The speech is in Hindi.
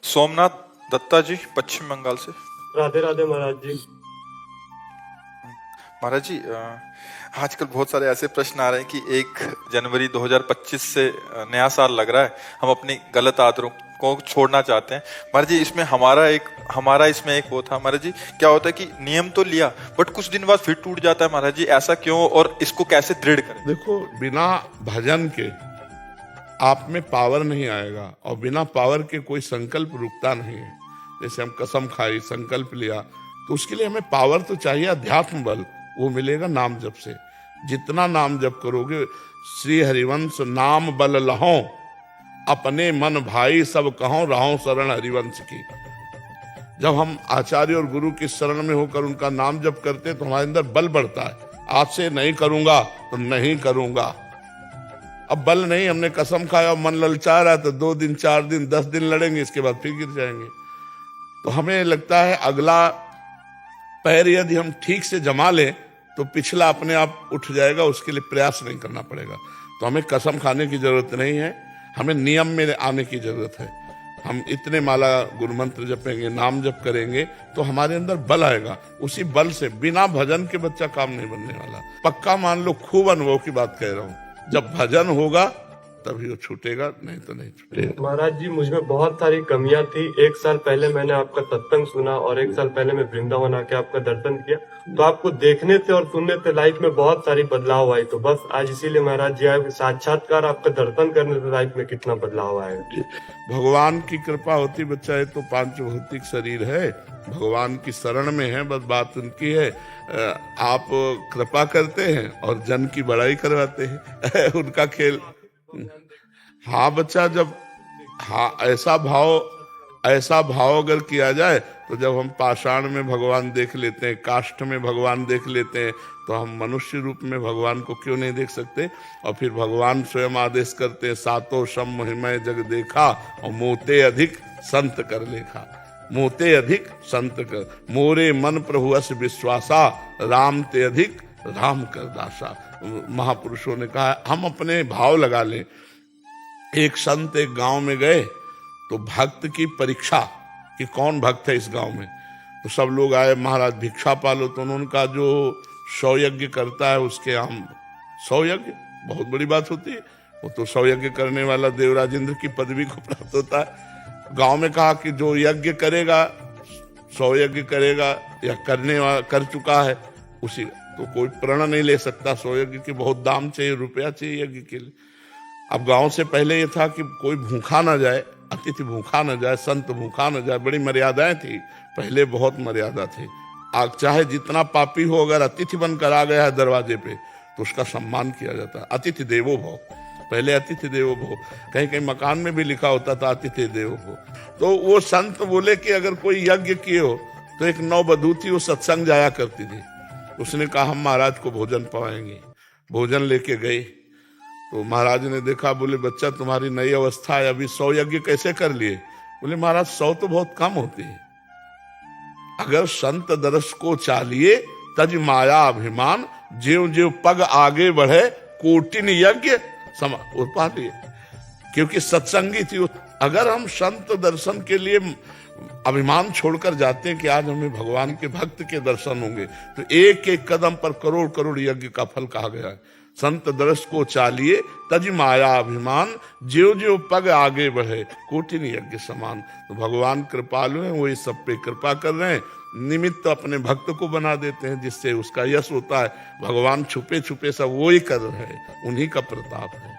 सोमनाथ दत्ता जी, पश्चिम बंगाल से। राधे राधे महाराज जी। महाराज जी, आजकल बहुत सारे ऐसे प्रश्न आ रहे हैं कि 1 जनवरी 2025 से नया साल लग रहा है, हम अपनी गलत आदतों को छोड़ना चाहते हैं। महाराज जी, इसमें हमारा इसमें एक वो था महाराज जी, क्या होता है कि नियम तो लिया बट कुछ दिन बाद फिर टूट जाता है महाराज जी, ऐसा क्यों और इसको कैसे दृढ़ करें? देखो, बिना भजन के आप में पावर नहीं आएगा और बिना पावर के कोई संकल्प रुकता नहीं है। जैसे हम कसम खाई, संकल्प लिया, तो उसके लिए हमें पावर तो चाहिए, अध्यात्म बल। वो मिलेगा नाम जप से। जितना नाम जप करोगे, श्री हरिवंश नाम बल लहो, अपने मन भाई सब कहो, रहो शरण हरिवंश की। जब हम आचार्य और गुरु की शरण में होकर उनका नाम जप करते हैं तो हमारे अंदर बल बढ़ता है। आज से नहीं करूंगा तो नहीं करूंगा। अब बल नहीं, हमने कसम खाया और मन ललचा रहा है तो 2 दिन 4 दिन 10 दिन लड़ेंगे, इसके बाद फिर गिर जाएंगे। तो हमें लगता है अगला पैर यदि हम ठीक से जमा लें तो पिछला अपने आप उठ जाएगा, उसके लिए प्रयास नहीं करना पड़ेगा। तो हमें कसम खाने की जरूरत नहीं है, हमें नियम में आने की जरूरत है। हम इतने माला गुरु मंत्र जपेंगे, नाम जप करेंगे तो हमारे अंदर बल आएगा। उसी बल से, बिना भजन के बच्चा काम नहीं बनने वाला। पक्का मान लो, खूब अनुभव की बात कह रहा हूं। जब भजन होगा तभी वो छूटेगा, नहीं तो नहीं छूटेगा। महाराज जी, मुझमें बहुत सारी कमियां थी। 1 साल पहले मैंने आपका सत्संग सुना और 1 साल पहले मैं वृंदावन आके आपका दर्शन किया, तो आपको देखने से और सुनने से लाइफ में बहुत सारी बदलाव आई। तो बस आज इसीलिए महाराज जी आए, साक्षात्कार आपका दर्शन करने से लाइफ में कितना बदलाव आएगा। भगवान की कृपा होती बच्चा, ये तो 5 भौतिक शरीर है, भगवान की शरण में है, बस बात उनकी है। आप कृपा करते हैं और जन की बड़ाई करवाते हैं उनका खेल। हाँ बच्चा, जब ऐसा भाव अगर किया जाए तो जब हम पाषाण में भगवान देख लेते हैं, काष्ठ में भगवान देख लेते हैं, तो हम मनुष्य रूप में भगवान को क्यों नहीं देख सकते। और फिर भगवान स्वयं आदेश करते हैं, सातो सम महिमय जग देखा और मोते अधिक संत कर लेखा। मोते अधिक संत कर, मोरे मन प्रभु अस विश्वासा, राम ते अधिक राम कर दासा। महापुरुषों ने कहा, हम अपने भाव लगा लें। एक संत एक गांव में गए तो भक्त की परीक्षा कि कौन भक्त है इस गांव में। तो सब लोग आए, महाराज भिक्षा पालो। तो उन्होंने कहा, जो 100 यज्ञ करता है उसके हम 100 यज्ञ, बहुत बड़ी बात होती है। वो तो 100 यज्ञ करने वाला देवराज इंद्र की पदवी को प्राप्त होता है। गांव में कहा कि जो यज्ञ करेगा, 100 यज्ञ करेगा या कर चुका है उसी, तो कोई प्रण नहीं ले सकता। 100 यज्ञ के बहुत दाम चाहिए, रुपया चाहिए यज्ञ के लिए। अब गांव से पहले ये था कि कोई भूखा ना जाए, अतिथि भूखा ना जाए, संत भूखा ना जाए, बड़ी मर्यादाएं थी पहले, बहुत मर्यादा थी। आज चाहे जितना पापी हो, अगर अतिथि बनकर आ गया है दरवाजे पे तो उसका सम्मान किया जाता है। अतिथि देवो भव, पहले अतिथि देवो भव, कहीं कहीं मकान में भी लिखा होता था अतिथि देवो भव। तो वो संत बोले कि अगर कोई यज्ञ किए हो, तो एक नववधू थी, वो सत्संग जाया करती थी। उसने कहा, हम महाराज को भोजन पवाएंगे। भोजन लेके गए तो महाराज ने देखा, बोले, बच्चा तुम्हारी नई अवस्था है, अभी 100 यज्ञ कैसे कर लिए। बोले, महाराज 100 तो बहुत कम होती है। अगर संत दरस को चालिए, तज माया अभिमान, ज्यों ज्यों पग आगे बढ़े, कोटिन यज्ञ पा लिए। क्योंकि सत्संगी थी। अगर हम संत दर्शन के लिए अभिमान छोड़कर जाते हैं कि आज हमें भगवान के भक्त के दर्शन होंगे, तो एक एक कदम पर करोड़ करोड़ यज्ञ का फल कहा गया है। संत दर्श को चालिए, तज माया अभिमान, ज्यों ज्यों पग आगे बढ़े, कोटिन यज्ञ समान। तो भगवान कृपालु हैं, वो इस सब पे कृपा कर रहे हैं। निमित्त अपने भक्त को बना देते हैं, जिससे उसका यश होता है। भगवान छुपे छुपे सब वो ही कर रहे हैं, उन्हीं का प्रताप है।